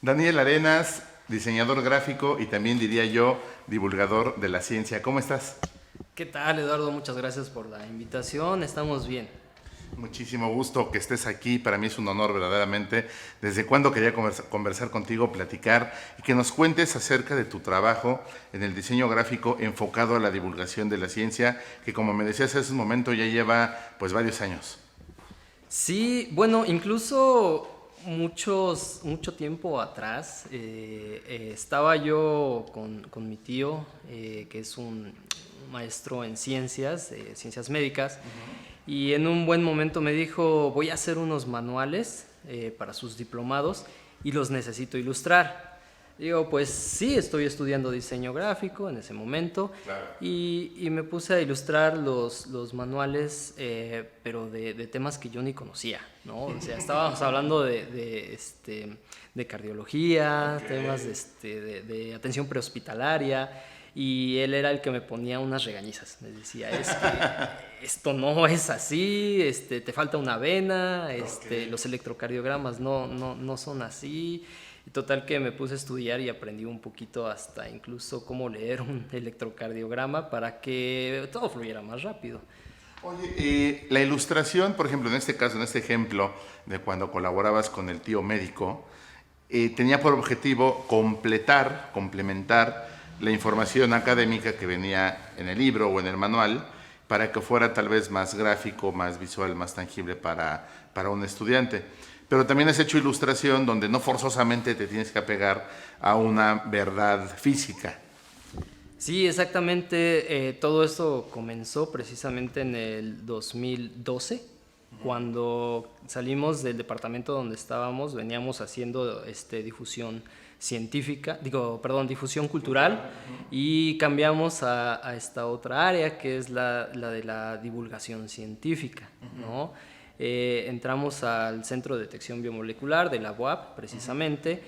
Daniel Arenas, diseñador gráfico y también diría yo, divulgador de la ciencia. ¿Cómo estás? ¿Qué tal, Eduardo? Muchas gracias por la invitación. Estamos bien. Muchísimo gusto que estés aquí, para mí es un honor verdaderamente. ¿Desde cuándo quería conversar contigo, platicar y que nos cuentes acerca de tu trabajo en el diseño gráfico enfocado a la divulgación de la ciencia, que como me decías hace un momento ya lleva pues varios años? Sí, bueno, incluso mucho tiempo atrás estaba yo con mi tío, que es un maestro en ciencias médicas, y en un buen momento me dijo, voy a hacer unos manuales para sus diplomados y los necesito ilustrar. Digo, pues sí, estoy estudiando diseño gráfico en ese momento. Claro. Y me puse a ilustrar los manuales, pero de temas que yo ni conocía, ¿no? O sea, estábamos hablando de cardiología, Ok. temas de atención prehospitalaria, y él era el que me ponía unas regañizas. Me decía, es que esto no es así, te falta una vena, Ok. los electrocardiogramas no son así. Y total que me puse a estudiar y aprendí un poquito hasta incluso cómo leer un electrocardiograma para que todo fluyera más rápido. Oye, la ilustración, por ejemplo, en este caso, en este ejemplo de cuando colaborabas con el tío médico, tenía por objetivo complementar la información académica que venía en el libro o en el manual para que fuera tal vez más gráfico, más visual, más tangible para un estudiante. Pero también has hecho ilustración donde no forzosamente te tienes que apegar a una verdad física. Sí, exactamente. Todo esto comenzó precisamente en el 2012, cuando salimos del departamento donde estábamos, veníamos haciendo difusión científica, difusión cultural, y cambiamos a esta otra área que es la de la divulgación científica, ¿no? Entramos al Centro de Detección Biomolecular de la UAP, precisamente,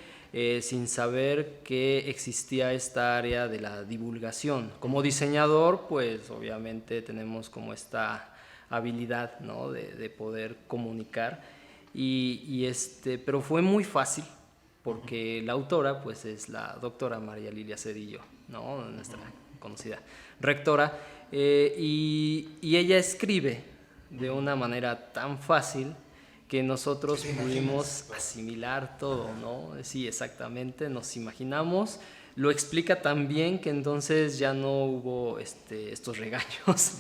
sin saber que existía esta área de la divulgación. Como diseñador, pues obviamente tenemos como esta habilidad, ¿no? de poder comunicar, pero fue muy fácil porque la autora pues es la doctora María Lilia Cedillo, ¿no? Nuestra conocida rectora, y ella escribe de una manera tan fácil que nosotros pudimos asimilar todo, ¿no? Sí, exactamente, nos imaginamos, lo explica tan bien que entonces ya no hubo estos regaños.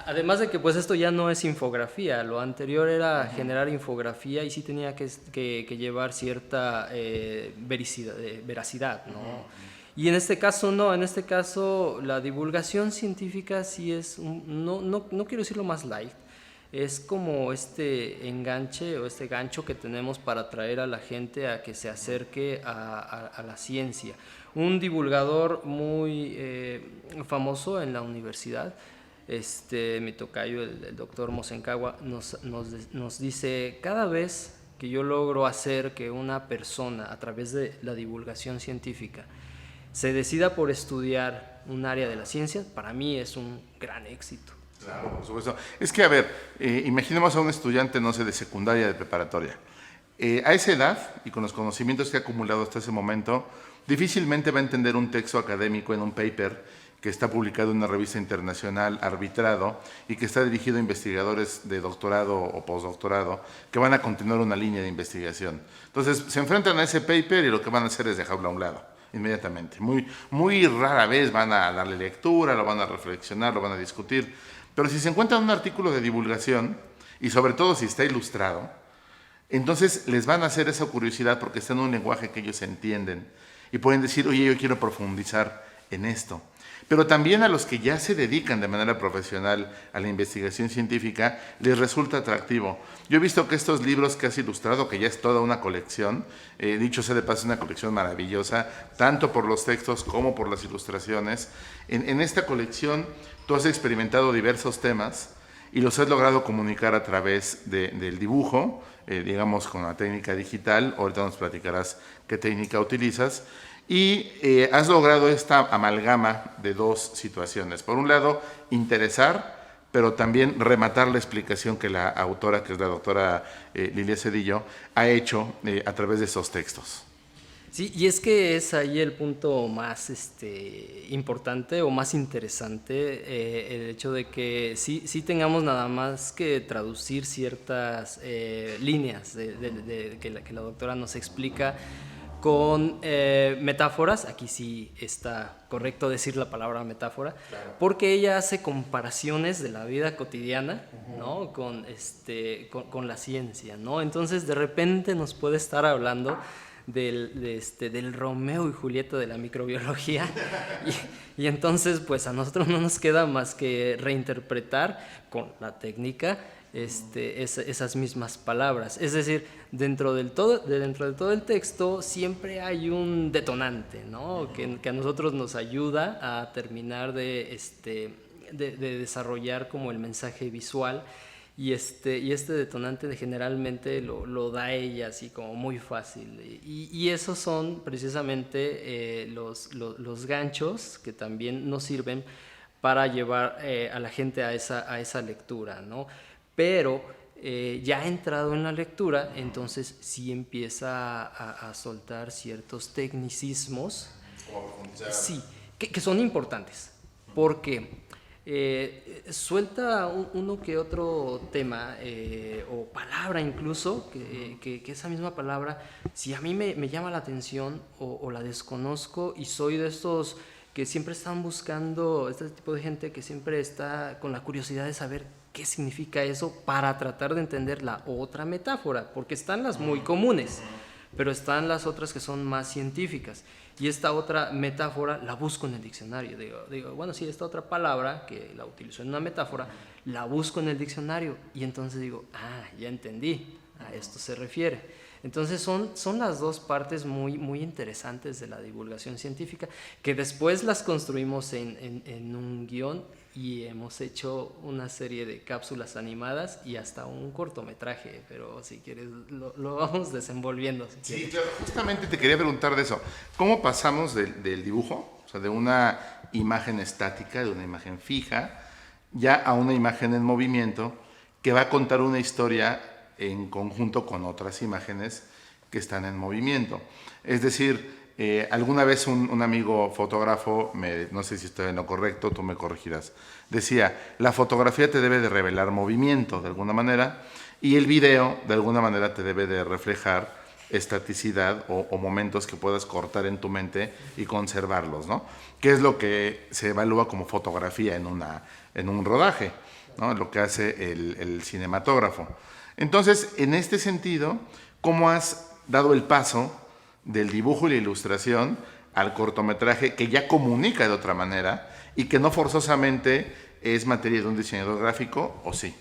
Además de que pues esto ya no es infografía, lo anterior era generar infografía y sí tenía que llevar cierta veracidad, ¿no? Y en este caso no, en este caso la divulgación científica sí es, no quiero decirlo más light, es como este enganche o este gancho que tenemos para atraer a la gente a que se acerque a la ciencia. Un divulgador muy famoso en la universidad, mi tocayo, el doctor Mosencagua, nos dice, cada vez que yo logro hacer que una persona, a través de la divulgación científica, se decida por estudiar un área de la ciencia, para mí es un gran éxito. Claro, por supuesto. Es que, a ver, imaginemos a un estudiante, no sé, de secundaria, de preparatoria. A esa edad y con los conocimientos que ha acumulado hasta ese momento, difícilmente va a entender un texto académico en un paper que está publicado en una revista internacional arbitrado y que está dirigido a investigadores de doctorado o postdoctorado que van a continuar una línea de investigación. Entonces, se enfrentan a ese paper y lo que van a hacer es dejarlo a un lado inmediatamente. Muy rara vez van a darle lectura, lo van a reflexionar, lo van a discutir. Pero si se encuentran un artículo de divulgación, y sobre todo si está ilustrado, entonces les van a hacer esa curiosidad porque está en un lenguaje que ellos entienden y pueden decir, oye, yo quiero profundizar en esto. Pero también a los que ya se dedican de manera profesional a la investigación científica les resulta atractivo. Yo he visto que estos libros que has ilustrado, que ya es toda una colección, dicho sea de paso, una colección maravillosa, tanto por los textos como por las ilustraciones. En esta colección tú has experimentado diversos temas y los has logrado comunicar a través del dibujo, digamos con la técnica digital. Ahorita nos platicarás qué técnica utilizas. Y has logrado esta amalgama de dos situaciones. Por un lado, interesar pero también rematar la explicación que la autora, que es la doctora Lilia Cedillo, ha hecho a través de esos textos. Sí, y es que es ahí el punto más importante o más interesante, el hecho de que sí tengamos nada más que traducir ciertas líneas que la doctora nos explica con metáforas. Aquí sí está correcto decir la palabra metáfora, claro, porque ella hace comparaciones de la vida cotidiana, ¿no? con la ciencia, ¿no? Entonces de repente nos puede estar hablando del Romeo y Julieta de la microbiología y entonces pues a nosotros no nos queda más que reinterpretar con la técnica esas mismas palabras. Es decir, dentro de todo el texto siempre hay un detonante, ¿no? que a nosotros nos ayuda a terminar de desarrollar como el mensaje visual. Y este detonante generalmente lo da ella así como muy fácil. Y esos son precisamente los ganchos que también nos sirven para llevar a la gente a esa lectura, ¿no? Pero ya entrado en la lectura, entonces sí empieza a soltar ciertos tecnicismos, sí, que son importantes, porque suelta uno que otro tema o palabra incluso, que esa misma palabra, si a mí me llama la atención o la desconozco y soy de estos que siempre están buscando, este tipo de gente que siempre está con la curiosidad de saber qué significa eso para tratar de entender la otra metáfora, porque están las muy comunes, pero están las otras que son más científicas. Y esta otra metáfora la busco en el diccionario. Digo, bueno, sí, esta otra palabra que la utilizo en una metáfora, la busco en el diccionario. Y entonces digo, ya entendí, a esto se refiere. Entonces son las dos partes muy, muy interesantes de la divulgación científica, que después las construimos en un guión y hemos hecho una serie de cápsulas animadas y hasta un cortometraje, pero si quieres lo vamos desenvolviendo. Sí, claro, justamente te quería preguntar de eso. ¿Cómo pasamos del dibujo, o sea, de una imagen estática, de una imagen fija, ya a una imagen en movimiento que va a contar una historia en conjunto con otras imágenes que están en movimiento? Es decir, alguna vez un amigo fotógrafo, no sé si estoy en lo correcto, tú me corregirás, decía, la fotografía te debe de revelar movimiento de alguna manera y el video de alguna manera te debe de reflejar estaticidad o momentos que puedas cortar en tu mente y conservarlos, ¿no? ¿Qué es lo que se evalúa como fotografía en un rodaje, ¿no? Lo que hace el cinematógrafo. Entonces, en este sentido, ¿cómo has dado el paso del dibujo y la ilustración al cortometraje que ya comunica de otra manera y que no forzosamente es materia de un diseñador gráfico, o sí?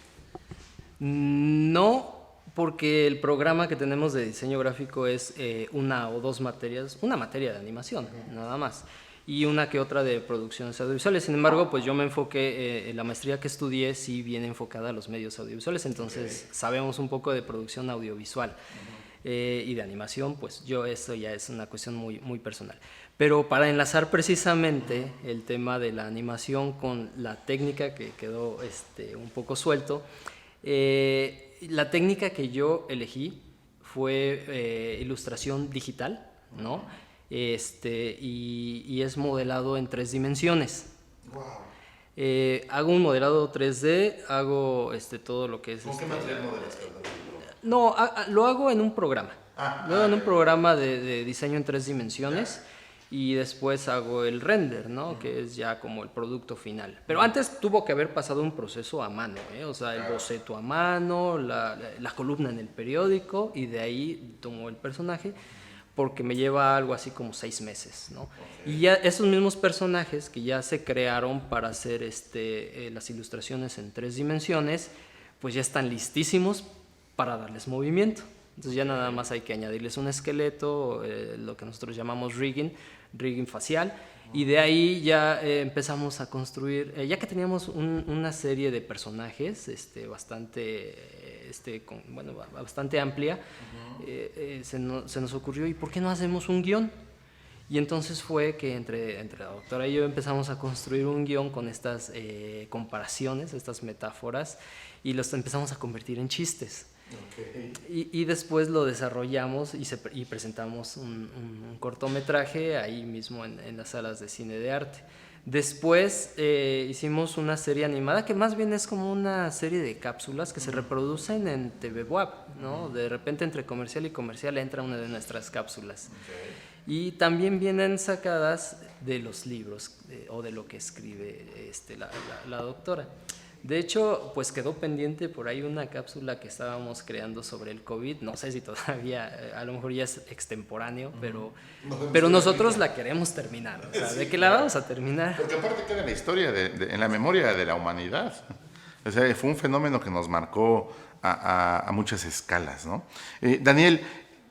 No, porque el programa que tenemos de diseño gráfico es una o dos materias, una materia de animación, nada más, y una que otra de producciones audiovisuales. Sin embargo, pues yo me enfoqué, la maestría que estudié sí viene enfocada a los medios audiovisuales, entonces sabemos un poco de producción audiovisual. Y de animación, pues esto ya es una cuestión muy, muy personal. Pero para enlazar precisamente el tema de la animación con la técnica que quedó un poco suelto, la técnica que yo elegí fue ilustración digital, ¿no? Y es modelado en 3 dimensiones. Wow. Hago un modelado 3D, hago todo lo que es... ¿Con qué material modelas? No, lo hago en un programa. Lo hago en un programa de diseño en 3 dimensiones y después hago el render, ¿no? Que es ya como el producto final. Pero antes tuvo que haber pasado un proceso a mano, o sea, el boceto a mano, la columna en el periódico y de ahí tomo el personaje porque me lleva algo así como 6 meses, ¿no? Y ya esos mismos personajes que ya se crearon para hacer las ilustraciones en 3 dimensiones, pues ya están listísimos para darles movimiento. Entonces ya nada más hay que añadirles un esqueleto, lo que nosotros llamamos rigging facial, y de ahí ya empezamos a construir, ya que teníamos una serie de personajes bastante amplia, se nos ocurrió, ¿y por qué no hacemos un guión? Y entonces fue que entre la doctora y yo empezamos a construir un guión con estas comparaciones, estas metáforas, y los empezamos a convertir en chistes. Okay. Y después lo desarrollamos y presentamos un cortometraje ahí mismo en las salas de cine de arte. Después hicimos una serie animada que más bien es como una serie de cápsulas que se reproducen en TV WAP, ¿no? De repente entre comercial y comercial entra una de nuestras cápsulas. Okay. Y también vienen sacadas de los libros o de lo que escribe la doctora. De hecho, pues quedó pendiente por ahí una cápsula que estábamos creando sobre el COVID. No sé si todavía, a lo mejor ya es extemporáneo, pero nosotros la queremos terminar. O sea, ¿de qué la vamos a terminar? Porque aparte queda en la historia, en la memoria de la humanidad. O sea, fue un fenómeno que nos marcó a muchas escalas, ¿no? Daniel,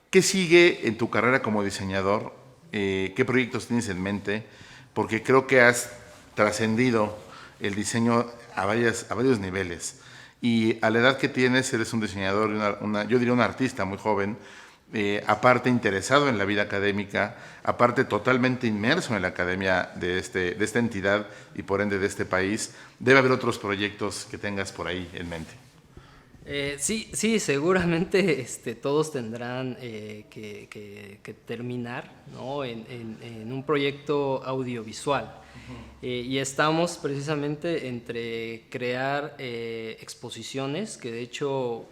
¿qué sigue en tu carrera como diseñador? ¿Qué proyectos tienes en mente? Porque creo que has trascendido el diseño a varios niveles. Y a la edad que tienes, eres un diseñador, yo diría un artista muy joven, aparte interesado en la vida académica, aparte totalmente inmerso en la academia de esta entidad y por ende de este país. Debe haber otros proyectos que tengas por ahí en mente. Sí, seguramente todos tendrán que terminar, ¿no? en un proyecto audiovisual. Y estamos precisamente entre crear exposiciones, que de hecho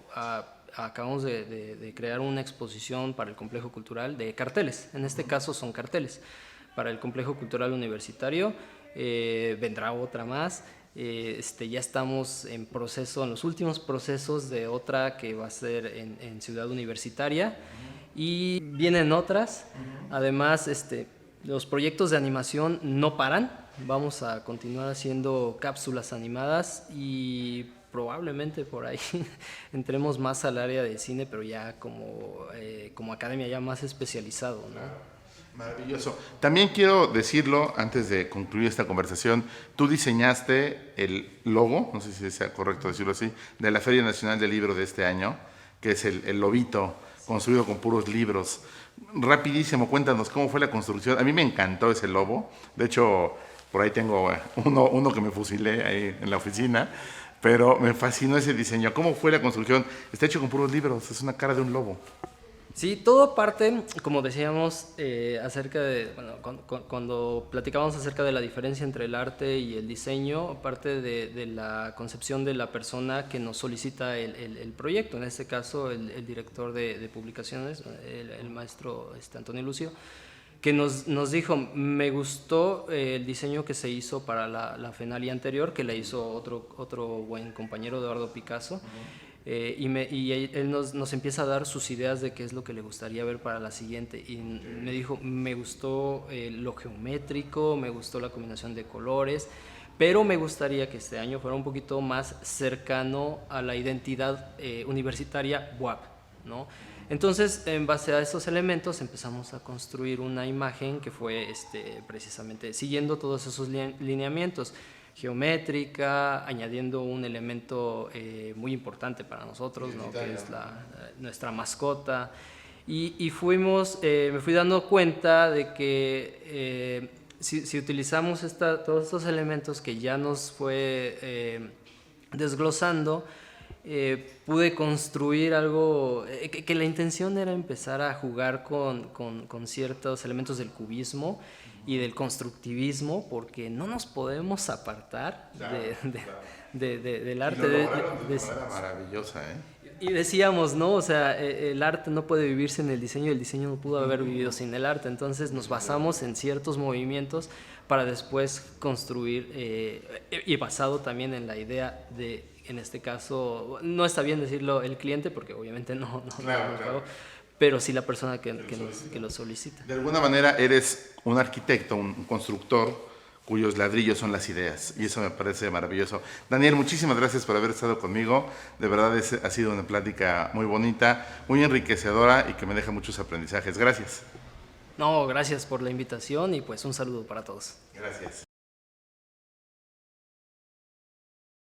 acabamos de crear una exposición para el Complejo Cultural de carteles. En este caso son carteles para el Complejo Cultural Universitario. Vendrá otra más. Ya estamos en los últimos procesos de otra que va a ser en Ciudad Universitaria, y vienen otras. Además, los proyectos de animación no paran. Vamos a continuar haciendo cápsulas animadas y probablemente por ahí entremos más al área de cine, pero ya como academia ya más especializado, ¿no? Maravilloso. También quiero decirlo, antes de concluir esta conversación, tú diseñaste el logo, no sé si sea correcto decirlo así, de la Feria Nacional del Libro de este año, que es el lobito construido con puros libros. Rapidísimo, cuéntanos cómo fue la construcción. A mí me encantó ese logo. De hecho, por ahí tengo uno que me fusilé ahí en la oficina, pero me fascinó ese diseño. ¿Cómo fue la construcción? Está hecho con puros libros, es una cara de un lobo. Sí, todo parte, como decíamos, acerca de, cuando platicábamos acerca de la diferencia entre el arte y el diseño, parte de la concepción de la persona que nos solicita el proyecto, en este caso el director de publicaciones, el maestro Antonio Lucio, que nos dijo: me gustó el diseño que se hizo para la Fenalia anterior, que la hizo otro buen compañero, Eduardo Picasso. Uh-huh. Y él nos empieza a dar sus ideas de qué es lo que le gustaría ver para la siguiente, y me dijo: me gustó lo geométrico, me gustó la combinación de colores, pero me gustaría que este año fuera un poquito más cercano a la identidad universitaria WAP, ¿no? Entonces, en base a esos elementos empezamos a construir una imagen que fue precisamente siguiendo todos esos lineamientos, geométrica, añadiendo un elemento muy importante para nosotros, ¿no? Que es nuestra mascota. Y me fui dando cuenta de que si utilizamos todos estos elementos que ya nos fue desglosando, pude construir algo que la intención era empezar a jugar con ciertos elementos del cubismo y del constructivismo, porque no nos podemos apartar del arte. De manera maravillosa, ¿eh? Y decíamos, ¿no? O sea, el arte no puede vivirse en el diseño, el diseño no pudo haber vivido sin el arte. Entonces nos basamos en ciertos movimientos para después construir, y basado también en la idea de, en este caso, no está bien decirlo el cliente, porque obviamente no claro. Pero sí la persona que lo solicita. De alguna manera eres un arquitecto, un constructor, cuyos ladrillos son las ideas, y eso me parece maravilloso. Daniel, muchísimas gracias por haber estado conmigo. De verdad ha sido una plática muy bonita, muy enriquecedora y que me deja muchos aprendizajes. Gracias. No, gracias por la invitación y pues un saludo para todos. Gracias.